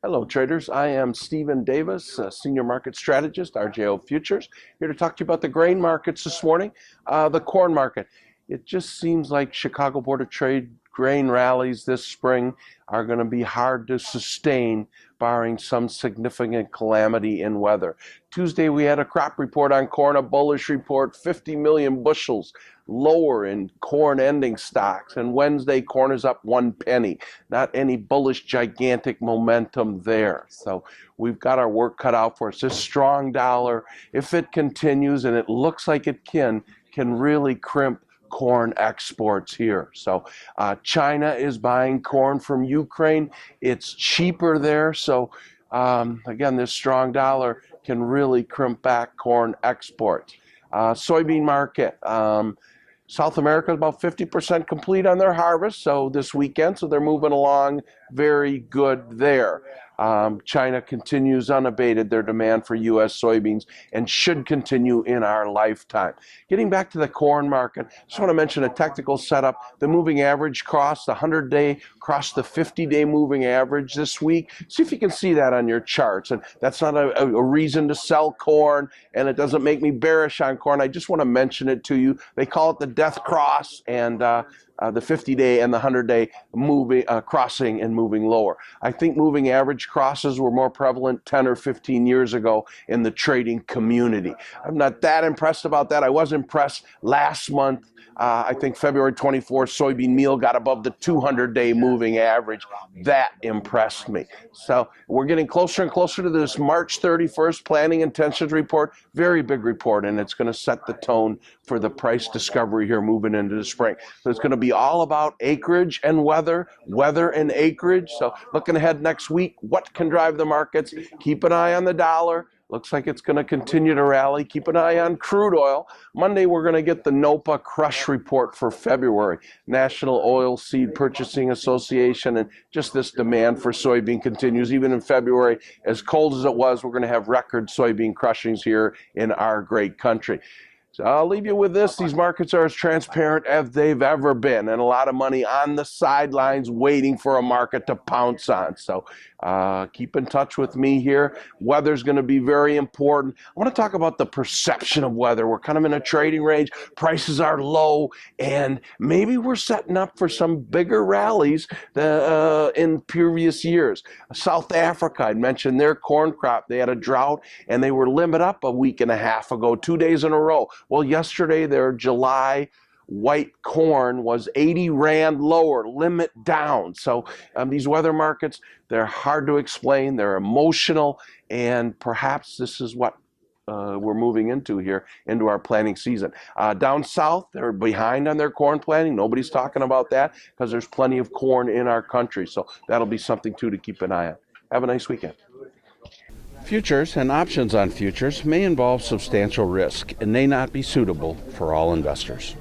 Hello, traders. I am Stephen Davis, Senior Market Strategist, RJO Futures, here to talk to you about the grain markets this morning. The corn market. It just seems like Chicago Board of Trade grain rallies this spring are going to be hard to sustain, barring some significant calamity in weather. Tuesday, we had a crop report on corn, a bullish report, 50 million bushels lower in corn ending stocks. And Wednesday, corn is up 1 penny. Not any bullish, gigantic momentum there. So we've got our work cut out for us. This strong dollar, if it continues, and it looks like it can really crimp corn exports here. So China is buying corn from Ukraine. It's cheaper there. So again, this strong dollar can really crimp back corn exports. Soybean market. South America is about 50% complete on their harvest, so this weekend, so they're moving along very good there. China continues unabated their demand for U.S. soybeans and should continue in our lifetime. Getting back to the corn market, I just want to mention a technical setup. The moving average crossed the 100-day, crossed the 50-day moving average this week. See if you can see that on your charts. And that's not a reason to sell corn, and it doesn't make me bearish on corn. I just want to mention it to you. They call it the death cross, and the 50-day and the 100-day moving, crossing and moving lower. I think moving average crosses were more prevalent 10 or 15 years ago in the trading community. I'm not that impressed about that. I was impressed last month. I think February 24th, soybean meal got above the 200-day moving average. That impressed me. So we're getting closer and closer to this March 31st planning intentions report. Very big report, and it's going to set the tone for the price discovery here moving into the spring. So it's going to be all about acreage and weather and acreage. So looking ahead next week, what can drive the markets? Keep an eye on the dollar. Looks like it's going to continue to rally. Keep an eye on crude oil. Monday, we're going to get the NOPA crush report for February, National Oilseed Purchasing Association, and just this demand for soybean continues. Even in February, as cold as it was, we're going to have record soybean crushings here in our great country. So I'll leave you with this. These markets are as transparent as they've ever been, and a lot of money on the sidelines waiting for a market to pounce on. So keep in touch with me here. Weather's going to be very important. I want to talk about the perception of weather. We're kind of in a trading range. Prices are low, and maybe we're setting up for some bigger rallies in previous years. South Africa, I mentioned their corn crop. They had a drought, and they were limit up a week and a half ago, 2 days in a row. Well, yesterday, their July white corn was 80 Rand lower, limit down. So these weather markets, they're hard to explain. They're emotional, and perhaps this is what we're moving into here, into our planting season. Down south, they're behind on their corn planting. Nobody's talking about that because there's plenty of corn in our country. So that'll be something, too, to keep an eye on. Have a nice weekend. Futures and options on futures may involve substantial risk and may not be suitable for all investors.